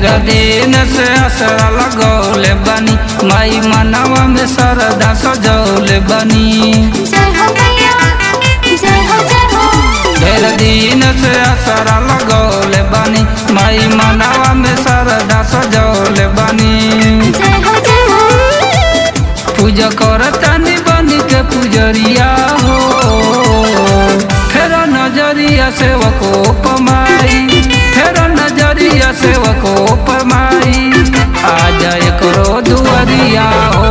ढेर दिन से असरा लगौले बनी, माई मनवा में सरदा सजौले बनी। ढेर दिन से असरा लगौले बनी, माई मनवा में सरदा सजौले बनी। पूजा करतानी बनी के पुजरिया हो, फेर नजरिया सेवको पमाई, फेर नजरिया सेवको पमाई। आ जाए करो दुआरिया हो,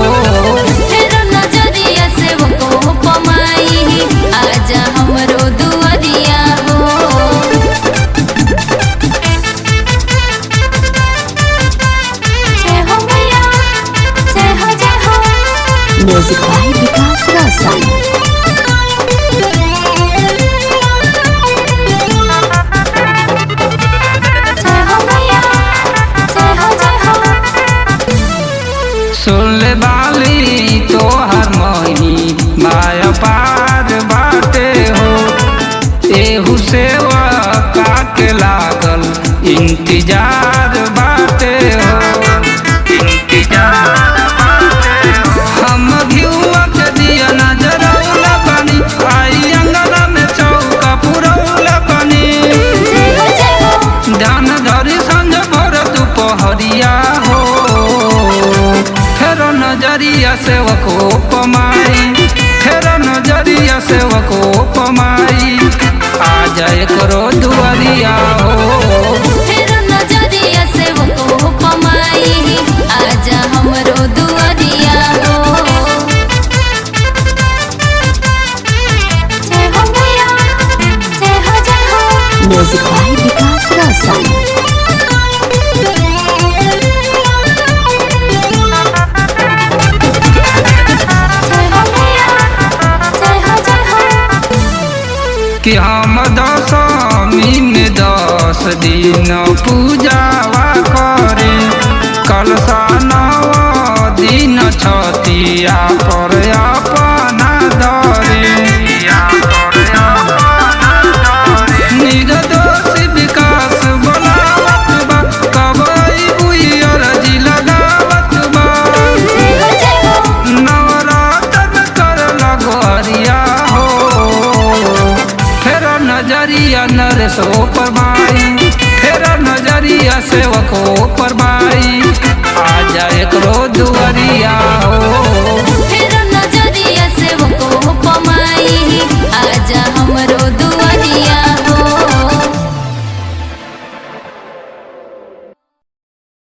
फेर नजरिया सेवको पमाई, आजा हमरो दुआरिया हो। जय हो मैया, जय हो जय हो। Music by Vikas Roshan. सुनले बाली तोहर मही माया पार बाटे हो, एहू सेवा काके लागल इंतजार बाटे हो, इंतजार बाटे हो। हम घिउआ के दिया नजरौला बनी, आई अंगना में चौका पुरौला बनी। ध्यान धरी संझ भर दुपहरिया हो, फेर नजरिया सेवको पमाई, फेर नजरिया सेवको पमाई। आ जाए करो दुआरिया हो, फेर नजरिया सेवको पमाई, आजा हमरो दुआरिया हो। जय हो मैया, जय हो जय हो। Music by Vikas Roshan. कि हम दशमी में 10 दिन पूजावा करे, कलशा 9 दिन छतिया पर अपना धरे। निर्दोष विकास बोलावत बा, कबई बुइयर जी लगावत बा। नवरातन कर लगोरिया हो, फेर नजरिया नरेशो परमाई, फेर नजरिया सेवको परमाई। आ जाए करो दुआरी